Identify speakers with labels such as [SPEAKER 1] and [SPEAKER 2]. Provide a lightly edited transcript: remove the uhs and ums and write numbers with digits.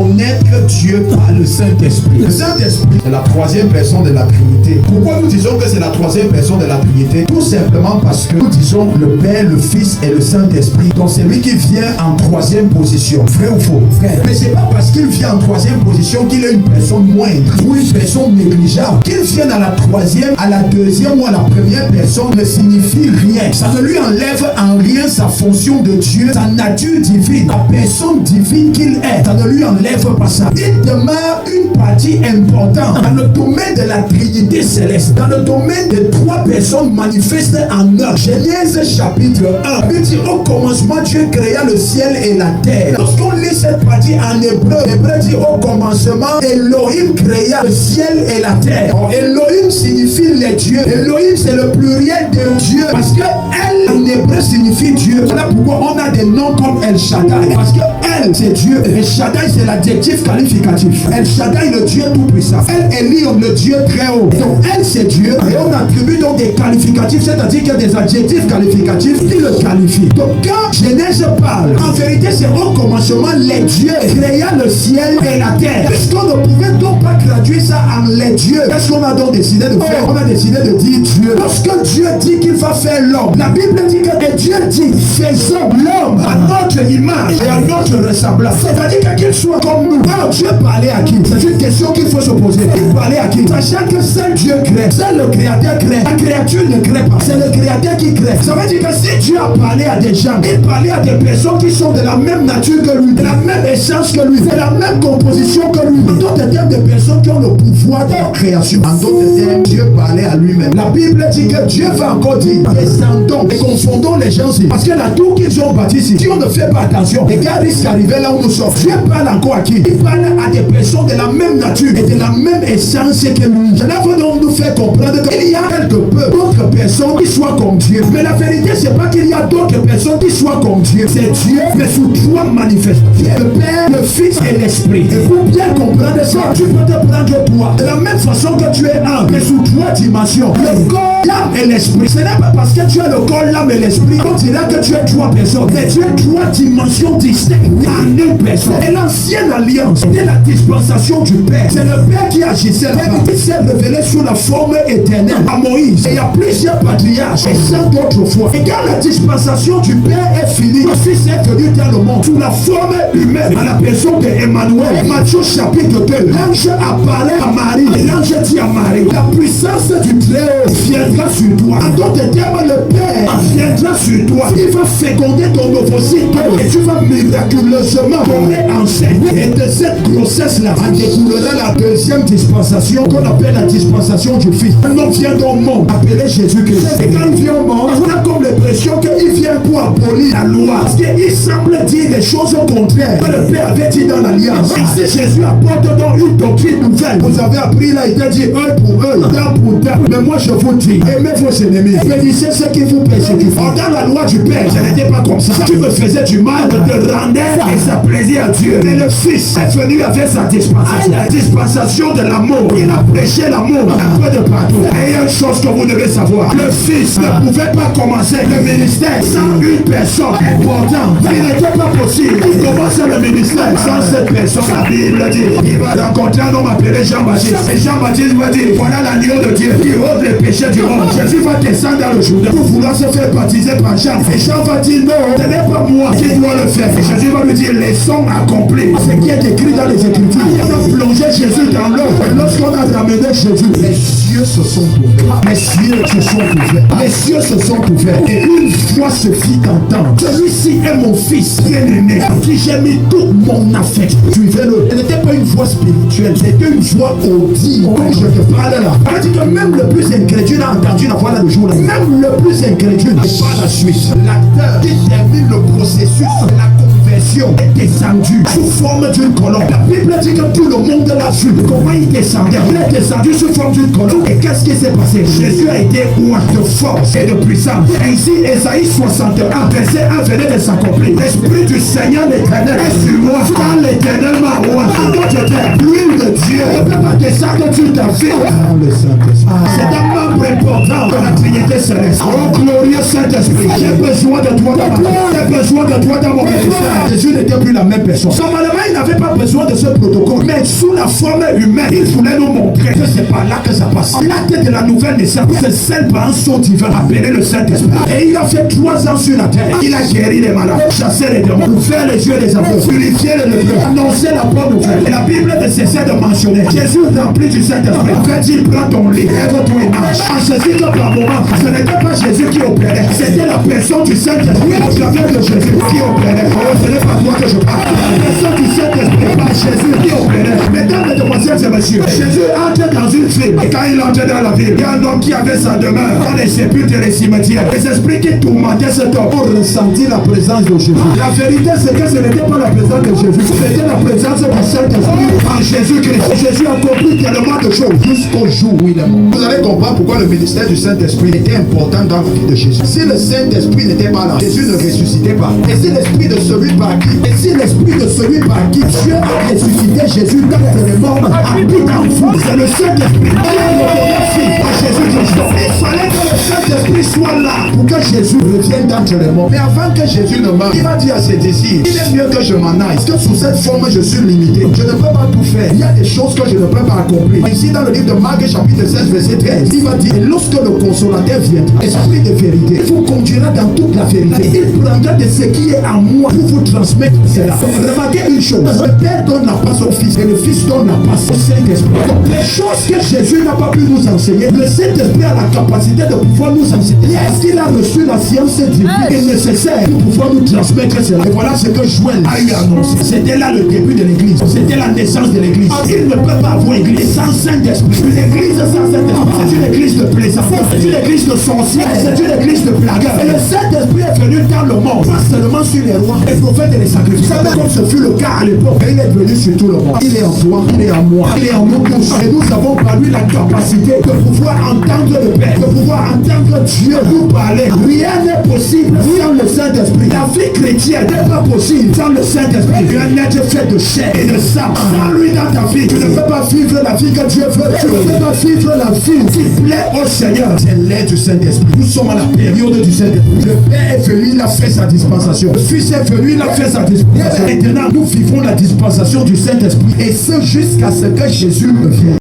[SPEAKER 1] connaître Dieu par le Saint-Esprit. Le Saint-Esprit est la troisième personne de la Trinité. Pourquoi nous disons que c'est la troisième personne de la Trinité? Tout simplement parce que nous disons le Père, le Fils et le Saint-Esprit. Donc c'est lui qui vient en troisième position. Vrai ou faux? Frère. Mais c'est pas parce qu'il vient en troisième position qu'il est une personne moindre ou une personne négligeable. Qu'il vienne à la troisième, à la deuxième ou à la première personne ne signifie rien. Ça ne lui enlève en rien sa fonction de Dieu, sa nature divine, la personne divine qu'il est. Ça ne lui enlève pas ça. Il demeure une partie importante dans le domaine de la Trinité céleste, dans le domaine des trois personnes manifestes en un. Genèse chapitre 1. Il dit au commencement Dieu créa le ciel et la terre. Lorsqu'on lit cette partie en hébreu, l'hébreu dit au commencement Elohim créa le ciel et la terre. Alors, Elohim signifie les dieux. Elohim c'est le pluriel de Dieu parce que El en hébreu signifie Dieu. Voilà pourquoi on a des noms comme El Shaddai. Parce que El c'est Dieu. El Shaddai c'est l'adjectif qualificatif. El Shaddai le Dieu tout puissant. El Elion le Dieu très haut. Donc El c'est Dieu et on attribue donc des qualificatifs, c'est-à-dire qu'il y a des adjectifs qualificatifs qui le qualifient. Donc quand Genèse parle, en vérité c'est au commencement les dieux créa le ciel et la terre. Puisqu'on ne pouvait donc pas traduire ça en les dieux, qu'est-ce qu'on a donc décidé de faire? On a décidé de dire Dieu. Lorsque Dieu dit qu'il va faire l'homme, la Bible dit que Dieu dit faisons l'homme à notre image et à notre ressemblance. C'est-à-dire qu'il soit comme nous. Alors Dieu parlait à qui? C'est une question qu'il faut se poser. Il parlait à qui? Sachant que seul Dieu crée, seul le créateur crée. La créature ne crée pas, c'est le créateur qui crée. Ça veut dire que si Dieu a parlé à des gens, il parlait à des personnes qui sont de la même nature que lui, de la même essence que lui, de la même composition que lui. En d'autres termes, des personnes qui ont le pouvoir de la création. En d'autres termes, Dieu parlait à lui-même. La Bible dit que Dieu va encore dire descendons et confondons les gens ici. Parce que la tour qu'ils ont bâtie ici, si on ne fait pas attention, les gars risquent d'arriver là où nous sommes. Dieu parle encore à qui? Il parle à des personnes de la même nature et de la même essence que lui. Je veux donc nous faire comprendre qu'il y a quelque peu d'autres personnes qui soient comme Dieu. Mais la vérité, c'est pas qu'il y a d'autres personnes qui soient comme Dieu. C'est Dieu, mais sous trois manifestations. Le Père, le Fils et l'Esprit. Et pour bien comprendre ça, tu peux te prendre toi. De la même façon que tu es un, mais sous trois dimensions. Le corps, l'âme et l'esprit. Ce n'est pas parce que tu as le corps, l'âme et l'esprit qu'on dira que tu es trois personnes. Mais tu es trois dimensions distinctes en une personne. Et l'ancienne alliance, c'était la dispensation du Père. C'est le Père qui agissait. Il s'est révélé sous la forme éternelle à Moïse. Et il y a plusieurs patriarches et 100 d'autres fois. Et quand la dispensation du Père est finie, le Fils est venu dans le monde sous la forme humaine à la personne d'Emmanuel. Matthieu chapitre 2. L'ange a parlé à Marie. Et l'ange dit à Marie, la puissance du Très-Haut viendra sur toi. En d'autres termes, le Père viendra sur toi. Il va féconder ton ovocyte et tu vas miraculeusement tomber enceinte. Et de cette grossesse-là, en découlera la deuxième dispensation qu'on appelle la dispensation du Fils. Un homme vient au monde appelé Jésus-Christ. Et quand il vient au monde, on a comme l'impression qu'il vient pour abolir la loi. Parce qu'il semble dire des choses au contraire que le Père avait dit dans l'Alliance. Et si Jésus apporte donc une doctrine nouvelle, vous avez appris là, il t'a dit œil pour œil, dent pour dent. Mais moi je vous dis, aimez vos ennemis, bénissez ceux qui vous persécutent. Dans la loi du Père, ce n'était pas comme ça. Tu me faisais du mal, te rendais et ça plaisait à Dieu. Mais le Fils est venu avec sa dispensation. La dispensation de l'amour. Il a prêché l'amour un peu de partout. Et il y a une chose que vous devez savoir. Le Fils ne pouvait pas commencer le ministère sans une personne importante. Il n'était pas possible. Il commence le ministère sans cette personne. La Bible dit, il va rencontrer un homme appelé Jean-Baptiste. Et Jean-Baptiste va dire, voilà l'agneau de Dieu qui ôte les péchés du monde. Jésus va descendre dans le Jourdain pour vouloir se faire baptiser par Jean. Et Jean va dire, non, ce n'est pas moi qui dois le faire. Et Jésus va lui dire, laissons accomplir ce qui est écrit dans les Écritures. On a plongé Jésus dans l'eau. Et lorsqu'on a ramené Jésus, les cieux se sont ouverts. Les cieux se sont ouverts. Les cieux se sont ouverts. Et une voix se fit entendre. Celui-ci est mon Fils bien-aimé, en qui j'ai mis toute mon affect. Suivez-le. Ce n'était pas une voix spirituelle, c'était une voix audible. Quand je te parle là, c'est-à-dire que même le plus incrédule a entendu la voix là le jour là. Même le plus incrédule. Et par la suite, l'acteur qui termine le processus de la conversion est descendu sous forme d'une colombe. La Bible dit que tout le monde l'a vu. Comment il descendait? Il est descendu sous forme d'une colombe. Et qu'est-ce qui s'est passé? Jésus a été roi de force et de puissance. Ainsi, Ésaïe 61, verset 1 venait de s'accomplir. L'Esprit du Seigneur l'Éternel est sur moi, car l'Éternel m'a roi. En d'autres termes, l'huile de Dieu ne peut pas descendre sur ta vie. Le Saint-Esprit. C'est un membre important de la Trinité céleste. Oh glorieux Saint-Esprit, j'ai besoin de toi dans ma vie. J'ai besoin de toi dans mon ministère. Jésus n'était plus la même personne. Normalement, il n'avait pas besoin de ce protocole. Mais sous la forme humaine, il voulait nous montrer que c'est par là que ça passe. L'acte de la nouvelle naissance, c'est celle par un son divin appelé le Saint-Esprit. Et il a fait 3 ans sur la terre. Il a guéri les malades, chassé les démons, ouvert les yeux des aveugles, purifié les lépreux, annoncé la bonne nouvelle. Et la Bible ne cessait de mentionner Jésus rempli du Saint-Esprit. Quand il prend ton lit, lève-toi et marche. En saisit que par moment, ce n'était pas Jésus qui opérait, c'était la personne du Saint-Esprit au travers de Jésus qui opérait. Oh, ce n'est pas toi que je parle. La personne du Saint-Esprit par Jésus qui opérait. Mesdames, mesdemoiselles et messieurs, Jésus entre dans une ville. Et quand il entre dans la ville, il y a un homme qui avait sa demeure dans les sépulcres et les cimetières. Les esprits qui tourmentaient cet homme pour ressentir la présence de Jésus. La vérité, c'est que ce n'était pas la présence de Jésus, c'était la présence du Saint-Esprit en Jésus-Christ. Jésus a compris tellement de choses jusqu'au jour où il est mort. Vous allez comprendre pourquoi le ministère du Saint-Esprit était important dans la vie de Jésus. Si le Saint-Esprit n'était pas là, Jésus ne ressuscitait pas. Et si l'esprit de celui par qui, Dieu a ressuscité Jésus dans les morts habite en vous, c'est le Saint-Esprit. À Jésus-Christ. Il fallait que le Saint-Esprit soit là pour que Jésus revienne d'entre les morts. Mais avant que Jésus ne meure, il va dire à ses disciples, il est mieux que je m'en aille. Parce que sous cette forme, je suis limité. Je ne peux pas tout faire. Il y a des choses que je ne peux pas accomplir. Ici, dans le livre de Marc, chapitre 16, verset 13, il va dire, lorsque le consolateur viendra, esprit de vérité, il vous conduira dans toute la vérité. Il prendra de ce qui est en moi pour vous transmettre cela. Remarquez une chose, le Père donne la passe au Fils et le Fils donne la passe au Saint-Esprit. Donc, les choses que Jésus n'a pas pu nous enseigner, le Saint-Esprit a la capacité de pouvoir nous enseigner. Est-ce qu'il a reçu la science divine et nécessaire pour pouvoir nous transmettre cela? Et voilà ce que Joël a eu annoncé. C'était là le début de l'église. C'était la naissance de l'église. Il ne peut pas avoir église sans Saint-Esprit. Une église sans Saint-Esprit, c'est une église de plaisance. C'est une église de sorcières. C'est une église de blagueurs. Et le Saint-Esprit est venu dans le monde, pas seulement sur les rois, les prophètes et les sacrificateurs, comme ce fut le cas à l'époque. Il est venu sur tout le monde. Il est en toi, il est en moi, il est en nous tous. Et nous avons par lui la capacité de pouvoir entendre le Père, de pouvoir entendre Dieu nous parler. Rien n'est possible sans le Saint-Esprit. La vie chrétienne n'est pas possible sans le Saint-Esprit. Un être fait de chair et de sang. Sans lui dans ta vie, tu ne peux pas vivre la vie que Dieu veut. Tu ne peux pas vivre la vie qui plaît au Seigneur. C'est l'aide du Saint-Esprit. Nous sommes à la période du Saint-Esprit. Le Père est venu, il a fait sa dispensation. Le Fils est venu, il a fait sa dispensation. Maintenant, nous vivons la dispensation du Saint-Esprit. Et ce jusqu'à ce que Jésus revienne.